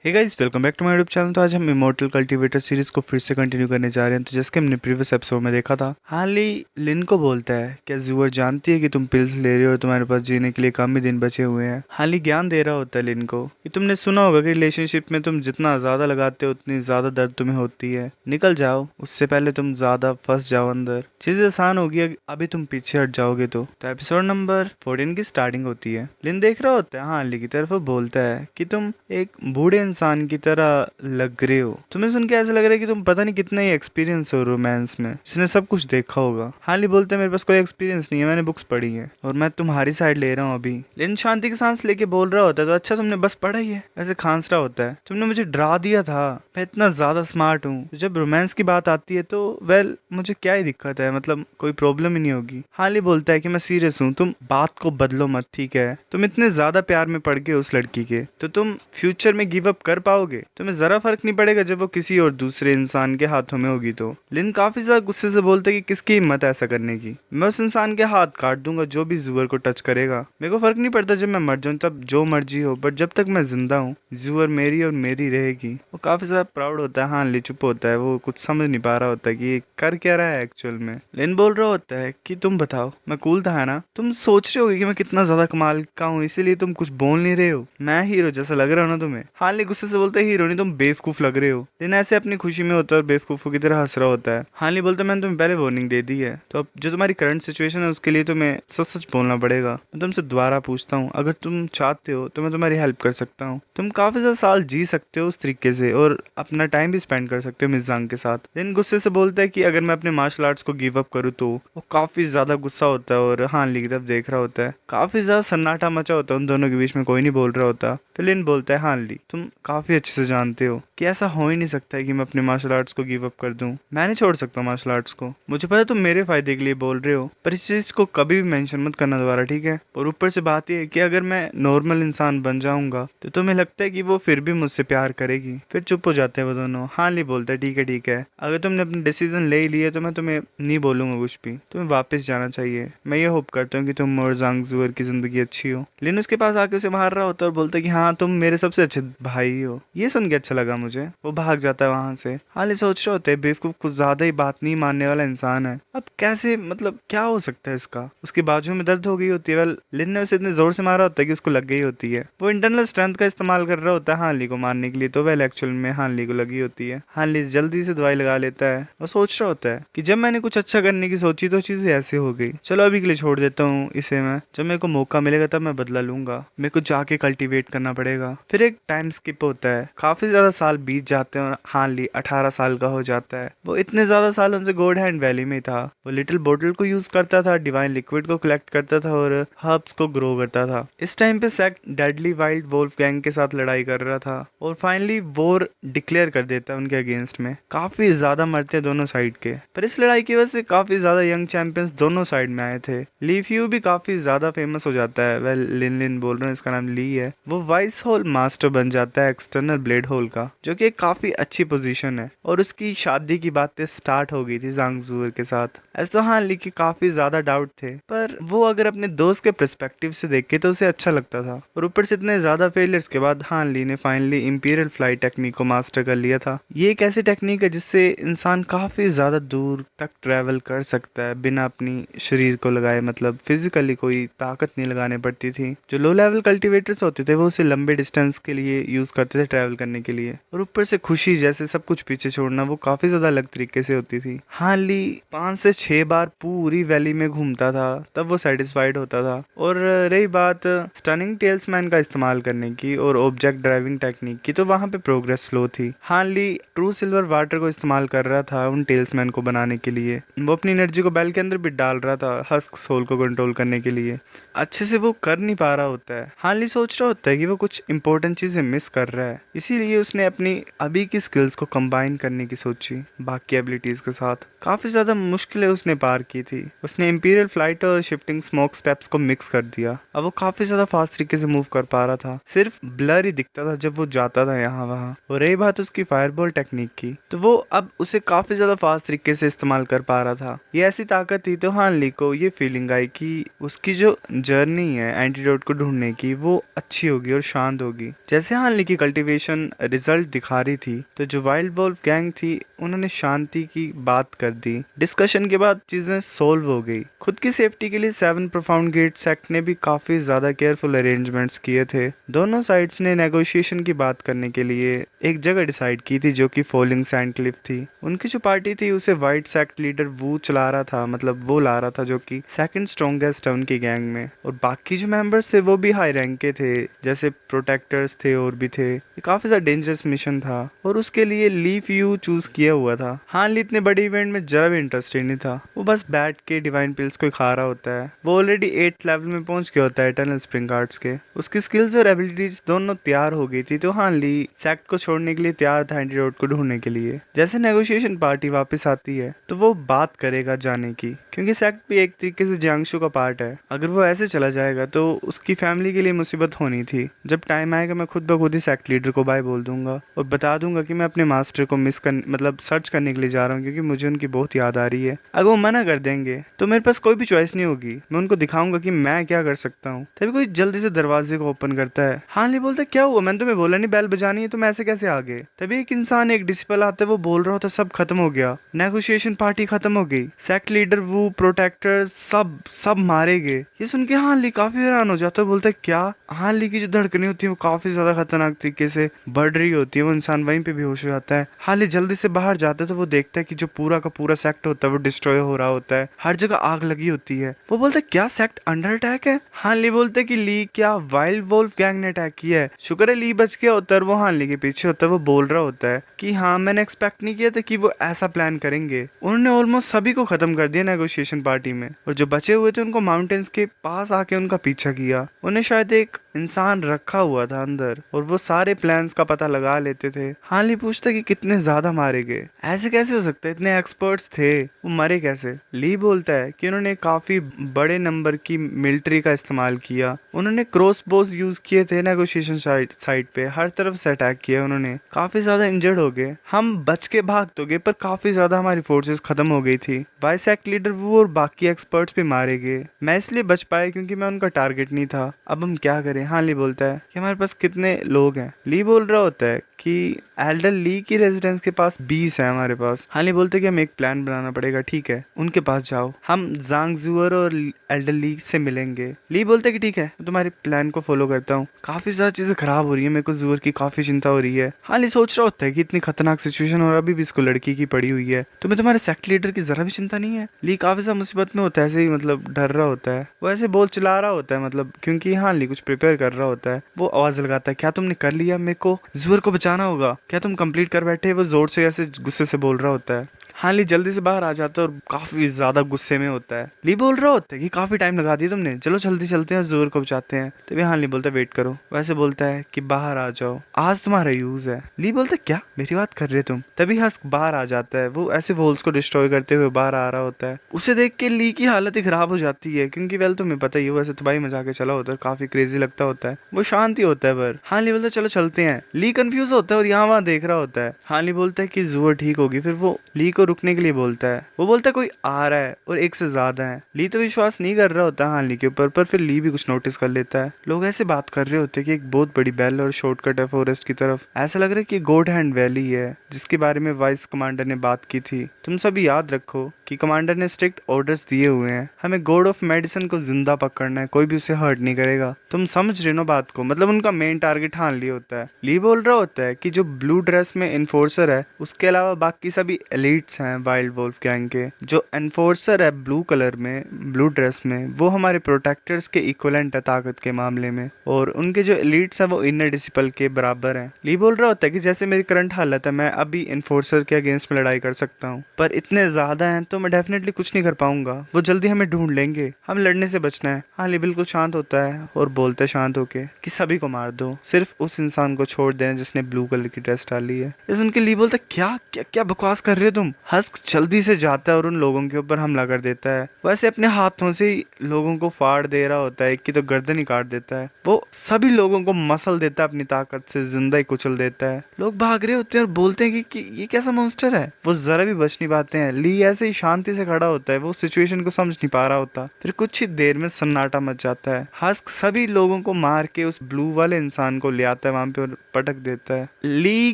Hey guys, welcome back to my YouTube channel. तो आज हम इमोर्टल कल्टीवेटर सीरीज को फिर से कंटिन्यू करने जा रहे हैं। तो जैसे कि हमने प्रीवियस एपिसोड में देखा था, हार्ली लिन को बोलता है क्या जूअर जानती है कि तुम पिल्स ले रहे हो और तुम्हारे पास जीने के लिए कम ही दिन बचे हुए हैं। हार्ली ज्ञान दे रहा होता है लिन को कि तुमने सुना होगा कि रिलेशनशिप में तुम जितना ज्यादा लगाते हो उतनी ज्यादा दर्द तुम्हें होती है। निकल जाओ, उससे पहले तुम ज्यादा फंस जाओ अंदर। चीजें आसान होगी अभी तुम पीछे हट जाओगे तो एपिसोड नंबर 14 की स्टार्टिंग होती है। लिन देख रहा होता है हार्ली की तरफ और बोलता है कि तुम एक बूढ़े इंसान की तरह लग रहे हो। तुम्हें सुन के ऐसा लग रहा है कि तुम पता नहीं कितना ही एक्सपीरियंस हो रोमांस में, जिसने सब कुछ देखा होगा। हार्ली बोलते हैं मेरे पास कोई एक्सपीरियंस नहीं है, मैंने बुक्स पढ़ी है और मैं तुम्हारी साइड ले रहा हूँ अभी। लिन शांति की सांस लेके बोल रहा होता है तो अच्छा तुमने बस पढ़ा ही है, ऐसे खांस रहा होता है। तुमने मुझे डरा दिया था, मैं इतना ज्यादा स्मार्ट हूँ। जब रोमांस की बात आती है तो वेल मुझे क्या ही दिक्कत है, मतलब कोई प्रॉब्लम ही नहीं होगी। हार्ली बोलता है कि मैं सीरियस हूँ, तुम बात को बदलो मत, ठीक है। तुम इतने ज्यादा प्यार में पड़ गए उस लड़की के तो तुम फ्यूचर में गिव अप कर पाओगे। तुम्हें जरा फर्क नहीं पड़ेगा जब वो किसी और दूसरे इंसान के हाथों में होगी तो। लिन काफी ज्यादा गुस्से से बोलता है कि किसकी हिम्मत है ऐसा करने की। मैं उस इंसान के हाथ काट दूंगा जो भी जूअर को टच करेगा। मेरे को फर्क नहीं पड़ता जब मैं मर जाऊं, तब जो मर्जी हो, बट जब तक मैं जिंदा हूँ जूअर मेरी और मेरी रहेगी। वो काफी ज्यादा प्राउड होता है। हाँ, ले चुप होता है, वो कुछ समझ नहीं पा रहा होता है कि ये कर क्या रहा है एक्चुअल में। लिन बोल रहा होता है कि तुम बताओ, मैं कूल था है ना? तुम सोच रहे होगे कि मैं कितना ज्यादा कमाल का हूँ, इसीलिए तुम कुछ बोल नहीं रहे हो। मैं हीरो जैसा लग रहा हूँ ना तुम्हें? हार्ली गुस्से से बोलता है हीरो नहीं, तुम बेवकूफ लग रहे हो। लिन ऐसे अपनी खुशी में होता है और बेवकूफों की तरह हंस रहा होता है। हार्ली बोलता है मैंने तुम्हें पहले वार्निंग दे दी है, तो अब जो तुम्हारी करंट सिचुएशन है उसके लिए तुम्हें सच सच बोलना पड़ेगा। मैं तुमसे दोबारा पूछता हूँ, अगर तुम चाहते हो तो मैं तुम्हारी हेल्प कर सकता हूँ। तुम काफी ज्यादा साल जी सकते हो उस तरीके से और अपना टाइम भी स्पेंड कर सकते हो मिस जांग के साथ। लिन गुस्से से बोलता है कि अगर मैं अपने मार्शल आर्ट्स को गिव अप करूँ तो। वो काफी ज्यादा गुस्सा होता है और हार्ली की तरफ देख रहा होता है। काफी ज्यादा सन्नाटा मचा होता है उन दोनों के बीच में, कोई नहीं बोल रहा होता। फिर लिन बोलता है हार्ली तुम काफी अच्छे से जानते हो कि ऐसा हो ही नहीं सकता है कि मैं अपने मार्शल आर्ट्स को गिव अप कर दूं। मैं नहीं छोड़ सकता मार्शल आर्ट्स को। मुझे पता है तुम मेरे फायदे के लिए बोल रहे हो, पर इस चीज को कभी भी मेंशन मत करना दोबारा, ठीक है? और ऊपर से बात यह है कि अगर मैं नॉर्मल इंसान बन जाऊंगा तो तुम्हें लगता है कि वो फिर भी मुझसे प्यार करेगी? फिर चुप हो जाते हैं वो दोनों। हार्ली बोलता है ठीक है ठीक है, अगर तुमने अपना डिसीजन ले ही लिया तो मैं तुम्हें नहीं बोलूंगा कुछ भी। तुम्हें वापस जाना चाहिए। मैं ये होप करता हूँ कि तुम और जांग जुअर की जिंदगी अच्छी हो। लिन उसके पास आके उसे मार रहा होता है और बोलता है कि हाँ तुम मेरे सबसे अच्छे भाई हो। ये सुन के अच्छा लगा मुझे। वो भाग जाता है वहां से। हार्ली सोच रहे होते हैं बेवकूफ कुछ ज्यादा ही बात नहीं मानने वाला इंसान है। अब कैसे, मतलब क्या हो सकता है इसका? उसके बाजू में दर्द हो गई होती है। वेल लिन ने उसे इतने जोर से मारा होता है कि उसको लग गई होती है। वो इंटरनल स्ट्रेंथ का इस्तेमाल कर रहा होता है हार्ली को मारने के लिए, तो वेल एक्चुअल में हार्ली को लगी होती है। हार्ली जल्दी से दवाई लगा लेता है और सोच रहा होता है कि जब मैंने कुछ अच्छा करने की सोची तो चीजें ऐसे हो गई। चलो अभी के लिए छोड़ देता हूँ इसे, मैं जब मेरे को मौका मिलेगा तब मैं बदला लूंगा। मेरे को जाके कल्टीवेट करना पड़ेगा। फिर एक टाइम स्किप होता है। काफी ज्यादा साल बीत जाते हैं और हार्ली 18 साल का हो जाता है। वो इतने ज्यादा सालों से गोड हैंड वैली में था। वो लिटिल बोटल को यूज करता था, डिवाइन लिक्विड को कलेक्ट करता था और हर्ब्स को ग्रो करता था। इस टाइम पे सैक डेडली वाइल्ड वोल्फ गैंग के साथ लड़ाई कर रहा था और फाइनली वॉर डिक्लेयर कर देता है उनके अगेंस्ट में। काफी ज्यादा मरते दोनों साइड के, पर इस लड़ाई की वजह से काफी ज्यादा यंग चैंपियंस दोनों साइड में आए थे। ली फ्यू भी काफी ज्यादा फेमस हो जाता है। वेल लिन लिन बोल रहे हैं, इसका नाम ली है। वो वाइस होल मास्टर बन जाता है एक्सटर्नल ब्लेड होल का, जो कि एक काफी अच्छी पोजीशन है। और उसकी शादी की बातें स्टार्ट हो गई थी जांग जुअर के साथ। ऐसे तो हाँ ली के काफी ज्यादा डाउट थे, पर वो अगर अपने दोस्त के पर्सपेक्टिव से देखे तो उसे अच्छा लगता था। और ऊपर से इतने ज्यादा फेलियर्स के बाद हान ली ने फाइनली इंपीरियल फ्लाइट टेक्निक को मास्टर कर लिया था। ये एक ऐसी टेक्निक है जिससे इंसान काफी ज्यादा दूर तक ट्रेवल कर सकता है बिना अपनी शरीर को लगाए, मतलब फिजिकली कोई ताकत नहीं लगाने पड़ती थी। जो लो लेवल कल्टीवेटर्स होते थे वो उसे लंबे डिस्टेंस के लिए यूज करते थे ट्रेवल करने के लिए। और ऊपर से खुशी जैसे सब कुछ पीछे छोड़ना, वो काफी ज्यादा अलग तरीके से होती थी। हान ली 5 से 6 बार पूरी वैली में घूमता था, तब वो सेटिस्फाइड होता था। और रही बात स्टनिंग टेल्समैन का इस्तेमाल करने की और ऑब्जेक्ट ड्राइविंग टेक्निक की, तो वहां पे प्रोग्रेस स्लो थी। हान ली ट्रू सिल्वर वाटर को इस्तेमाल कर रहा था उन टेल्समैन को बनाने के लिए। वो अपनी एनर्जी को बेल के अंदर भी डाल रहा था हस्क सोल को कंट्रोल करने के लिए। अच्छे से वो कर नहीं पा रहा होता है। हान ली सोच रहा होता है कि वो कुछ इंपॉर्टेंट चीजें मिस कर रहा है, इसीलिए उसने अपनी अभी की स्किल्स को कंबाइन करने की सोची बाकी एबिलिटीज के साथ। काफी ज्यादा मुश्किलें उसने पार की थी। उसने इंपीरियल फ्लाइट और शिफ्टिंग स्मोक स्टेप्स को मिक्स कर दिया। अब वो काफी ज्यादा फास्ट तरीके से मूव कर पा रहा था, सिर्फ ब्लर ही दिखता था जब वो जाता था यहाँ वहाँ। और रही बात उसकी फायरबॉल टेक्निक की, तो वो अब उसे काफी ज्यादा फास्ट तरीके से इस्तेमाल कर पा रहा था। ये ऐसी ताकत थी, तो हान ली को ये फीलिंग आई कि उसकी जो जर्नी है एंटीडोट को ढूंढने की, वो अच्छी होगी और शांत होगी। जैसे हान ली की की कल्टीवेशन रिजल्ट दिखा रही थी, तो जो वाइल्ड वोल्फ गैंग थी उन्होंने शांति की बात कर दी। डिस्कशन के बाद चीजें सोल्व हो गई। खुद की सेफ्टी के लिए 7 प्रोफाउंड गेट सेक्ट ने भी काफी ज्यादा केयरफुल अरेंजमेंट्स किए थे। दोनों साइड्स ने नेगोशिएशन की बात करने के लिए एक जगह डिसाइड की थी जो कि फॉलिंग सैंड क्लिफ थी। उनकी जो पार्टी थी उसे वाइट सेक्ट लीडर वू चला रहा था, मतलब वो ला रहा था, जो कि सेकंड स्ट्रॉन्गेस्ट है उनकी गैंग में। और बाकी जो मेंबर्स थे वो भी हाई रैंक के थे, जैसे प्रोटेक्टर्स थे और भी थे। ये काफी ज्यादा डेंजरस मिशन था और उसके लिए लीफ यू चूज किया हुआ था। हान ली इतने बड़े इवेंट में जरा भी इंटरेस्टेड नहीं था, वो बस बैठ के डिवाइन पिल्स को खा रहा होता है। वो ऑलरेडी 8th लेवल में पहुंच गया होता है इटर्नल स्प्रिंग कार्ड्स के। उसकी स्किल्स और एबिलिटीज दोनों तैयार हो गई थी, तो हान ली सेक्ट को छोड़ने के लिए तैयार था एंटीडोट को ढूंढने के लिए। जैसे नेगोशिएशन पार्टी वापस आती है तो वो बात करेगा जाने की, क्योंकि सेक्ट भी एक तरीके से जियांगशु का पार्ट है। अगर वो ऐसे चला जाएगा तो उसकी फैमिली के लिए मुसीबत होनी थी। जब टाइम आएगा मैं खुद ब खुद ही सेक्ट लीडर को बाय बोल दूंगा और बता दूंगा कि मैं अपने मास्टर को मतलब सर्च करने के लिए जा रहा हूँ, क्योंकि मुझे उनकी बहुत याद आ रही है। अगर वो मना कर देंगे तो मेरे पास कोई भी चॉइस नहीं होगी, मैं उनको दिखाऊंगा कि मैं क्या कर सकता हूँ। तभी कोई जल्दी से दरवाजे को ओपन करता है। हान ली बोलता है क्या हुआ, मैंने तुम्हें बोला नहीं बेल बजानी है, तुम ऐसे कैसे आ गए। तभी एक इंसान, एक डिसिपल आता है, वो बोल रहा होता सब खत्म हो गया, नेगोशिएशन पार्टी खत्म हो गई, सेक्ट लीडर वो प्रोटेक्टर्स सब सब मारे गए। ये सुन के हान ली काफी हैरान हो जाता है, बोलता है क्या। हान ली की जो धड़कनें होती है वो काफी ज्यादा खतरनाक तरीके से बढ़ रही होती है, वो इंसान वहीं पे बेहोश हो जाता है। हान ली जल्दी से बाहर जाता है तो वो देखता है कि जो पूरा का पूरा सेक्ट होता है वो डिस्ट्रॉय हो रहा होता है, हर जगह आग लगी होती है। वो बोलता है क्या सेक्ट अंडर अटैक है। हान ली बोलते है कि ली क्या वाइल्ड वोल्फ गैंग ने अटैक किया है। शुक्र है ली बच गया होता है, वो हान ली के पीछे होता है। वो बोल रहा होता है कि हाँ मैंने एक्सपेक्ट नहीं किया था कि वो ऐसा प्लान करेंगे। उन्होंने ऑलमोस्ट सभी को खत्म कर दिया नेगोशिएशन पार्टी में, और जो बचे हुए थे उनको माउंटेन्स के पास आके उनका पीछा किया। उन्हें शायद एक इंसान रखा हुआ था अंदर और वो सारे प्लान्स का पता लगा लेते थे। हान ली पूछता कि कितने ज्यादा मारे गए, ऐसे कैसे हो सकता है, इतने एक्सपर्ट्स थे, वो मरे कैसे। ली बोलता है कि उन्होंने काफी बड़े नंबर की मिलिट्री का इस्तेमाल किया, उन्होंने क्रॉस बोज यूज किए थे नेगोशिएशन साइड पे, हर तरफ से अटैक किया उन्होंने, काफी ज्यादा इंजर्ड हो गए। हम बच के भाग तो गए पर काफी ज्यादा हमारी फोर्सेस खत्म हो गई थी। वाइस सेक्ट लीडर वो और बाकी एक्सपर्ट्स भी मारे गए, मैं इसलिए बच पाया क्योंकि मैं उनका टारगेट नहीं था। अब हम क्या करें। हान ली बोलता है कि हमारे पास कितने लोग हैं। ली बोल रहा होता है कि एल्डर ली की रेजिडेंस के पास 20 है हमारे पास। हान ली बोलते कि हमें एक प्लान बनाना पड़ेगा। ठीक है उनके पास जाओ, हम जांग जुअर और एल्डर ली से मिलेंगे। ली बोलते कि ठीक है मैं तुम्हारे प्लान को फॉलो करता हूँ। काफी ज्यादा चीजें खराब हो रही है, मेरे को जुअर की काफी चिंता हो रही है। हान ली सोच रहा होता है कि इतनी खतरनाक सिचुएशन और अभी भी इसको लड़की की पड़ी हुई है, तुम्हें तुम्हारे सेक्ट लीडर की जरा भी चिंता नहीं है। ली काफी ज्यादा मुसीबत में होता है, ऐसे ही मतलब डर रहा होता है, वो ऐसे बोल चला रहा होता है, मतलब क्योंकि हान ली कुछ प्रिपेयर कर रहा होता है। वो आवाज लगाता है क्या तुमने कर लिया, मेरे को जुअर को बचाना होगा, क्या तुम कंप्लीट कर बैठे। वो जोर से ऐसे गुस्से से बोल रहा होता है। हान ली जल्दी से बाहर आ जाता है और काफी ज्यादा गुस्से में होता है। ली बोल रहा होता है कि काफी टाइम लगा दिया तुमने, चलो जल्दी चलते हैं जुअर को बचाते हैं। तभी हान ली बोलता है वेट करो। वैसे बोलता है कि बाहर आ जाओ, आज तुम्हारा यूज है। ली बोलता है क्या मेरी बात कर रहे तुम। तभी हस्क बाहर आ जाता है, वो ऐसे वोल्स को डिस्ट्रॉय करते हुए बाहर आ रहा होता है। उसे देख के ली की हालत ही खराब हो जाती है, क्योंकि वेल तुम्हें पता ही है वैसे तबाही मचा के चला होता है, काफी क्रेजी लगता होता है, वो शांति होता है। पर हान ली बोलता है चलो चलते हैं। ली कंफ्यूज होता है और यहाँ वहाँ देख रहा होता है। हान ली बोलता है कि जुअर ठीक होगी, फिर वो ली को रुकने के लिए बोलता है। वो बोलता है कोई आ रहा है और एक से ज्यादा है। ली तो विश्वास नहीं कर रहा होता हान ली के ऊपर, पर फिर ली भी कुछ नोटिस कर लेता है। लोग ऐसे बात कर रहे होते हैं कि एक बहुत बड़ी बेल और शॉर्टकट है फॉरेस्ट की तरफ। ऐसा लग रहा है कि गोड हैंड वैली है जिसके बारे में वाइस कमांडर ने बात की थी। तुम सभी याद रखो कि कमांडर ने स्ट्रिक्ट ऑर्डर्स दिए हुए हैं, हमें गॉड ऑफ मेडिसिन को जिंदा पकड़ना है, कोई भी उसे हर्ट नहीं करेगा। तुम समझ रहे हो बात को, मतलब उनका मेन टारगेट हान ली होता है। ली बोल रहा होता है कि जो ब्लू ड्रेस में इन्फोर्सर है उसके अलावा बाकी सभी एलिट्स हैं वाइल्ड वोल्फ गैंग के। जो एनफोर्सर है ब्लू कलर में, ब्लू ड्रेस में, वो हमारे प्रोटेक्टर्स के इक्वलेंट है ताकत के मामले में, और उनके जो एलिट्स हैं वो इनर डिसिपल के बराबर हैं। ली बोल रहा होता है कि जैसे मेरी करंट हालत है मैं अभी इन्फोर्सर के अगेंस्ट में लड़ाई कर सकता हूँ, पर इतने ज्यादा हैं तो मैं डेफिनेटली कुछ नहीं कर पाऊंगा, वो जल्दी हमें ढूंढ लेंगे, हम लड़ने से बचना है। हाँ ली बिल्कुल शांत होता है और बोलता है शांत होके कि सभी को मार दो, सिर्फ उस इंसान को छोड़ देना जिसने ब्लू कलर की ड्रेस डाली है। इस उनके ली बोलता क्या क्या क्या बकवास कर रहे हो तुम, हस्क जल्दी से जाता है और उन लोगों के ऊपर हमला कर देता है। वैसे अपने हाथों से ही लोगों को फाड़ दे रहा होता है, एक की तो गर्दन ही काट देता है। वो सभी लोगों को मसल देता है अपनी ताकत से, जिंदा ही कुचल देता है। लोग भाग रहे होते हैं और बोलते हैं कि ये कैसा मॉन्स्टर है। वो जरा भी बच नहीं पाते हैं। ली ऐसे ही शांति से खड़ा होता है, वो सिचुएशन को समझ नहीं पा रहा होता। फिर कुछ ही देर में सन्नाटा मच जाता है। हस्क सभी लोगों को मार के उस ब्लू वाले इंसान को ले आता है वहां पे और पटक देता है। ली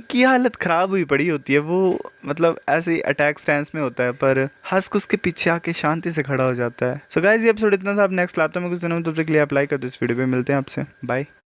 की हालत खराब हुई पड़ी होती है, वो मतलब ऐसे ही अटैक स्टैंस में होता है, पर हस्क उसके पीछे आके शांति से खड़ा हो जाता है। सो गाइस, ये एपिसोड इतना था। अब नेक्स्ट लाता हूँ मैं कुछ दिनों में, तब तक के लिए अप्लाई कर दो इस वीडियो पे। मिलते हैं आपसे, बाय।